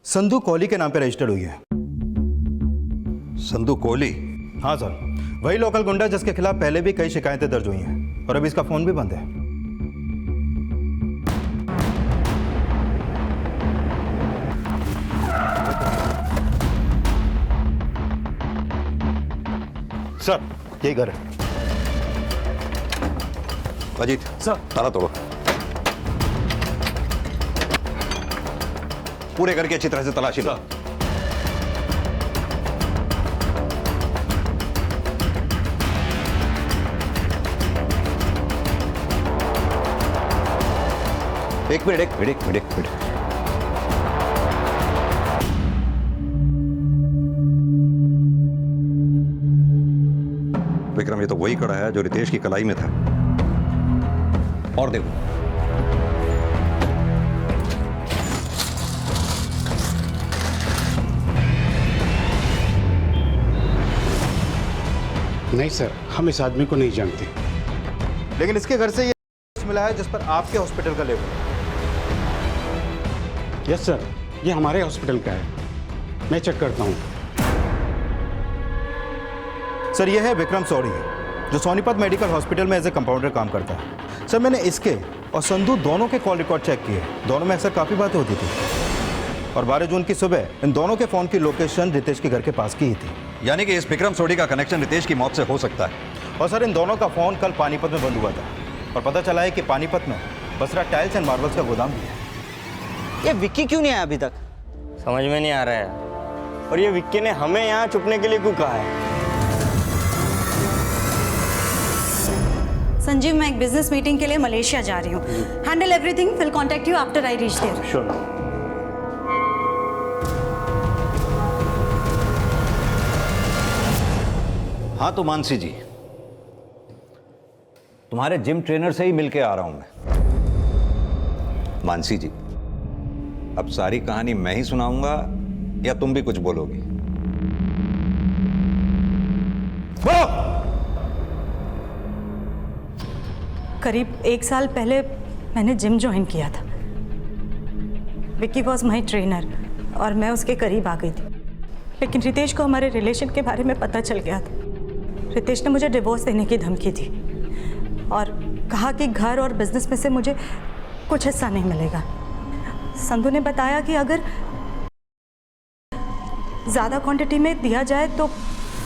संधू कोहली के नाम पर रजिस्टर्ड हुई है। संधू कोहली? हाँ सर, वही लोकल गुंडा जिसके खिलाफ पहले भी कई शिकायतें दर्ज हुई हैं और अभी इसका फोन भी बंद है। सर, यही घर है। अजीत सर, ताला तोड़ो, पूरे घर की अच्छी तरह से तलाशी लो। एक मिनट। विक्रम, ये तो वही कड़ा है जो रितेश की कलाई में था। और देखो, नहीं सर, हम इस आदमी को नहीं जानते। लेकिन इसके घर से ये मिला है जिस पर आपके हॉस्पिटल का लेबल है। यस सर, ये हमारे हॉस्पिटल का है, मैं चेक करता हूँ। सर, ये है विक्रम सौरी जो सोनीपत मेडिकल हॉस्पिटल में एज ए कंपाउंडर काम करता है। सर, मैंने इसके और संधू दोनों के कॉल रिकॉर्ड चेक किए, दोनों में अक्सर काफ़ी बातें होती थी और 12 जून की सुबह इन दोनों के फ़ोन की लोकेशन रितेश के घर के पास की ही थी। यानी कि इस विक्रम सोडी का कनेक्शन रितेश की मौत से हो सकता है। और सर, इन दोनों का फ़ोन कल पानीपत में बंद हुआ था और पता चला है कि पानीपत में बसरा टाइल्स एंड मार्बल्स का गोदाम भी है। ये विक्की क्यों नहीं आया अभी तक? समझ में नहीं आ रहा है। और ये विक्की ने हमें यहाँ छुपने के लिए क्यों कहा है? संजीव, मैं एक बिजनेस मीटिंग के लिए मलेशिया जा रही हूँ। Handle everything, will contact you after I reach there. Sure. हाँ तो मानसी जी, तुम्हारे जिम ट्रेनर से ही मिलके आ रहा हूं मैं। मानसी जी, अब सारी कहानी मैं ही सुनाऊंगा या तुम भी कुछ बोलोगी? करीब 1 साल पहले मैंने जिम ज्वाइन किया था। विक्की वॉज माई ट्रेनर और मैं उसके करीब आ गई थी, लेकिन रितेश को हमारे रिलेशन के बारे में पता चल गया था। रितेश ने मुझे डिवोर्स देने की धमकी दी और कहा कि घर और बिजनेस में से मुझे कुछ हिस्सा नहीं मिलेगा। संधू ने बताया कि अगर ज़्यादा क्वांटिटी में दिया जाए तो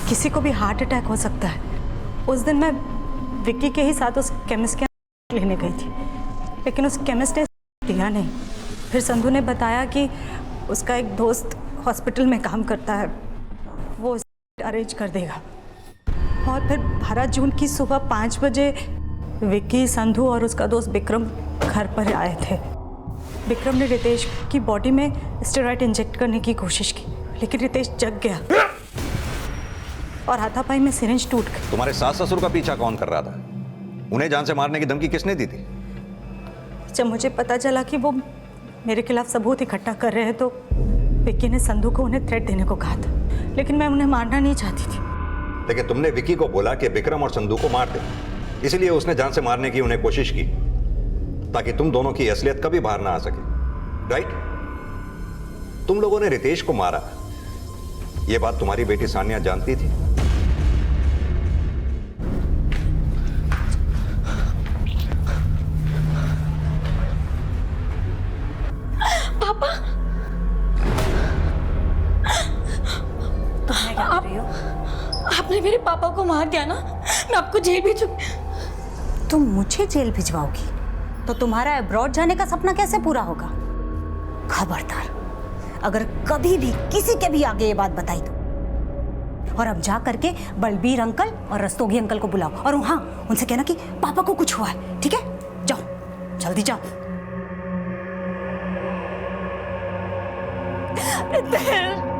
किसी को भी हार्ट अटैक हो सकता है। उस दिन मैं विक्की के ही साथ उस केमिस्ट के लेने गई थी। लेकिन उस केमिस्ट ने दिया नहीं। फिर संधू ने बताया कि उसका एक दोस्त हॉस्पिटल में काम करता है, वो अरेंज कर देगा। और फिर 12 जून की सुबह 5 बजे विक्की, संधू और उसका दोस्त विक्रम घर पर आए थे। विक्रम ने रितेश की बॉडी में स्टेरॉइड इंजेक्ट करने की कोशिश की, लेकिन रितेश जग गया और हाथापाई में सिरिंज टूट गई। तुम्हारे सास ससुर का पीछा कौन कर रहा था? उन्हें जान से मारने की धमकी किसने दी थी? जब मुझे पता चला कि वो मेरे खिलाफ सबूत इकट्ठा कर रहे हैं तो विक्की ने संधू को उन्हें थ्रेट देने को कहा था, लेकिन मैं उन्हें मारना नहीं चाहती थी। लेकिन तुमने विक्की को बोला कि विक्रम और संधू को मार दे, इसलिए उसने जान से मारने की उन्हें कोशिश की ताकि तुम दोनों की असलियत कभी बाहर ना आ सके, राइट? तुम लोगों ने रितेश को मारा, यह बात तुम्हारी बेटी सानिया जानती थी? पापा, तुमने क्या कर रही हो? आपने मेरे पापा को मार दिया ना, मैं आपको जेल भेजूंगी। तुम मुझे जेल भिजवाओगी तो तुम्हारा अब्रॉड जाने का सपना कैसे पूरा होगा? खबरदार, अगर कभी भी किसी के भी आगे ये बात बताई तो। और अब जा करके बलबीर अंकल और रस्तोगी अंकल को बुलाओ और हाँ, उनसे कहना कि पापा को कुछ हुआ है, ठीक है? जाओ, जल्दी जाओ। रितेश,